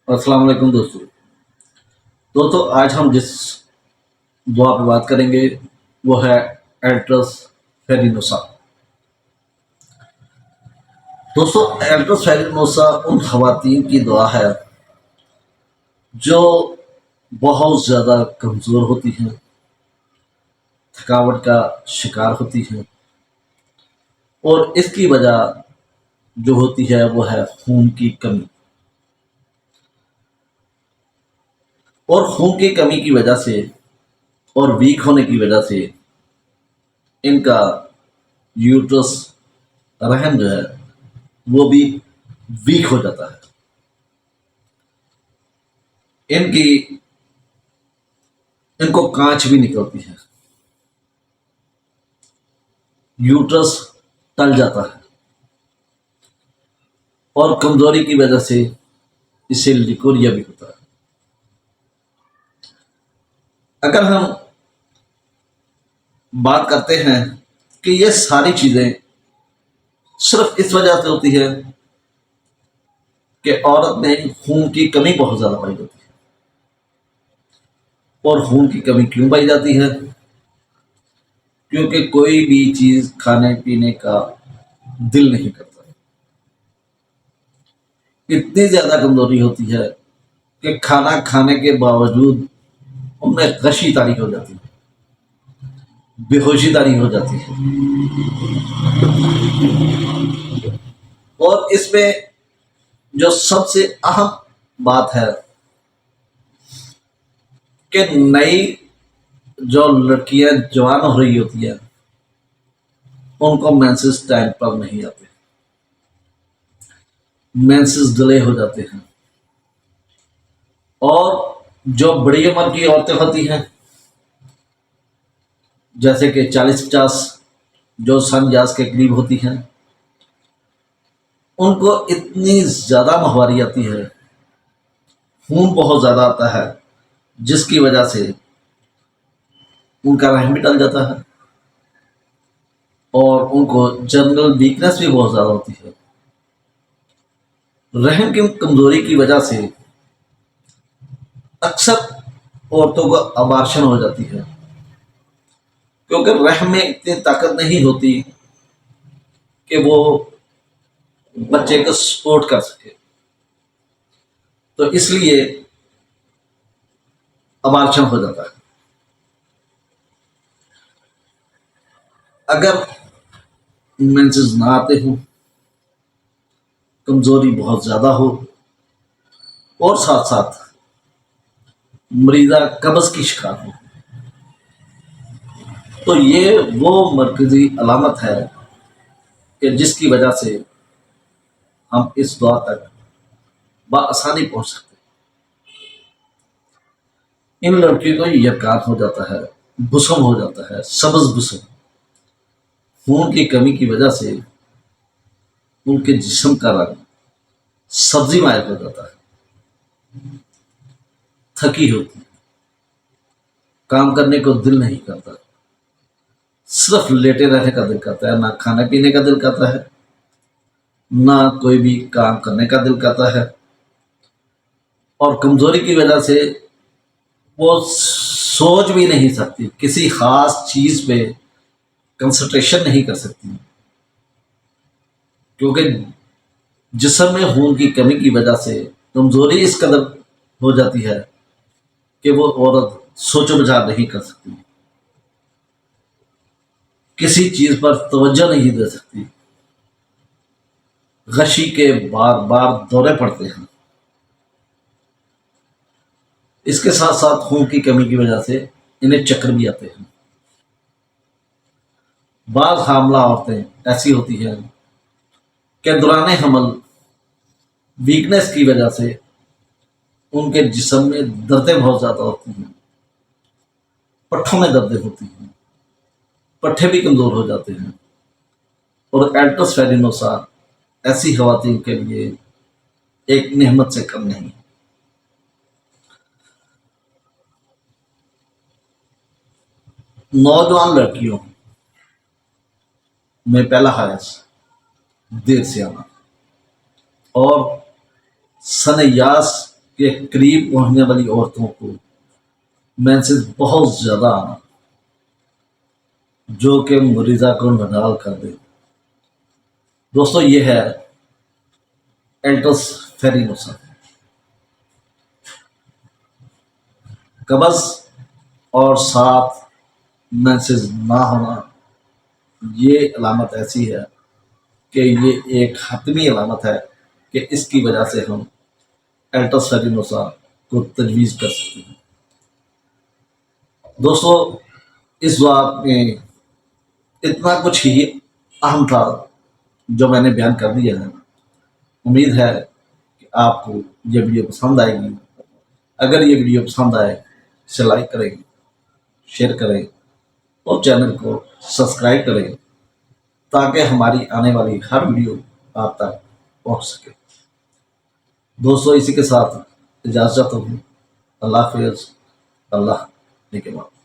अस्सलाम वालेकुम दोस्तों आज हम जिस दुआ पे बात करेंगे वो है एल्ट्रस फेरिनोसा। दोस्तों, एल्ट्रस फेरिनोसा उन खवातीन की दुआ है जो बहुत ज़्यादा कमज़ोर होती हैं, थकावट का शिकार होती हैं, और इसकी वजह जो होती है वो है खून की कमी। और खून की कमी की वजह से और वीक होने की वजह से इनका यूट्रस रहम जो है वो भी वीक हो जाता है। इनकी इनको कांच भी निकलती है, यूट्रस टल जाता है, और कमजोरी की वजह से इसे लिकोरिया भी होता है। अगर हम बात करते हैं कि ये सारी चीजें सिर्फ इस वजह से होती है कि औरत में खून की कमी बहुत ज्यादा पाई जाती है। और खून की कमी क्यों पाई जाती है? क्योंकि कोई भी चीज खाने पीने का दिल नहीं करता। इतनी ज्यादा कमजोरी होती है कि खाना खाने के बावजूद उनमें गशी तारी हो जाती है, बेहोशी तारी हो जाती है। और इसमें जो सबसे अहम बात है कि नई जो लड़कियां जवान हो रही होती है उनको मेंसेस टाइम पर नहीं आते, मेंसेस डिले हो जाते हैं। और जो बड़ी उम्र की औरतें होती हैं, जैसे कि 40-50, जो सन जास के करीब होती हैं, उनको इतनी ज्यादा माहवारी आती है, खून बहुत ज्यादा आता है, जिसकी वजह से उनका रहम भी टल जाता है और उनको जनरल वीकनेस भी बहुत ज्यादा होती है। रहम की कमजोरी की वजह से अक्सर औरतों को अबार्शन हो जाती है, क्योंकि रहम में इतनी ताकत नहीं होती कि वो बच्चे को सपोर्ट कर सके, तो इसलिए अबार्शन हो जाता है। अगर मेंसेस ना आते हो, कमजोरी बहुत ज्यादा हो, और साथ साथ मरीजा कब्ज की शिकार हो, तो ये वो मरकजी अलामत है कि जिसकी वजह से हम इस दुआ तक बआसानी पहुंच सकते हैं। इन लड़कियों को यकान हो जाता है, बुसम हो जाता है, सब्ज बुसम। खून की कमी की वजह से उनके जिस्म का रंग सब्जी मायल हो जाता है, थकी होती है, काम करने को दिल नहीं करता, सिर्फ लेटे रहने का दिल करता है, ना खाने पीने का दिल करता है, ना कोई भी काम करने का दिल करता है। और कमजोरी की वजह से वो सोच भी नहीं सकती, किसी खास चीज पे कंसंट्रेशन नहीं कर सकती, क्योंकि जिस्म में खून की कमी की वजह से कमजोरी इस कदर हो जाती है कि वो औरत सोचो विचार नहीं कर सकती, किसी चीज पर तवज्जो नहीं दे सकती, गशी के बार बार दौरे पड़ते हैं। इसके साथ साथ खून की कमी की वजह से इन्हें चक्कर भी आते हैं। बाज हामला औरतें ऐसी होती हैं कि दौरान हमल वीकनेस की वजह से उनके जिस्म में दर्दें बहुत ज्यादा होती हैं, पट्ठों में दर्दें होती हैं, पट्ठे भी कमजोर हो जाते हैं। और एल्टस फेरिनोसा ऐसी खवातीन के लिए एक नेमत से कम नहीं। नौजवान लड़कियों में पहला हैज देर से आना, और सनयास کہ قریب پہنچنے والی عورتوں کو مینسز بہت زیادہ آنا جو کہ مریضہ کو نڈال کر دے۔ دوستو یہ ہے الٹس فیرینوسا۔ قبض اور ساتھ مینسز نہ ہونا یہ علامت ایسی ہے کہ یہ ایک حتمی علامت ہے کہ اس کی وجہ سے ہم الٹس فیرینوسا کو تجویز کر سکتے ہیں۔ دوستو اس بات میں اتنا کچھ ہی اہم تھا جو میں نے بیان کر دیا ہے۔ امید ہے کہ آپ کو یہ ویڈیو پسند آئے گی۔ اگر یہ ویڈیو پسند آئے اسے لائک کریں، شیئر کریں اور چینل کو سبسکرائب کریں تاکہ ہماری آنے والی ہر ویڈیو آپ تک پہنچ سکے۔ دوستو اسی کے ساتھ اجازت ہوں۔ اللہ حافظ، اللہ نگہبان۔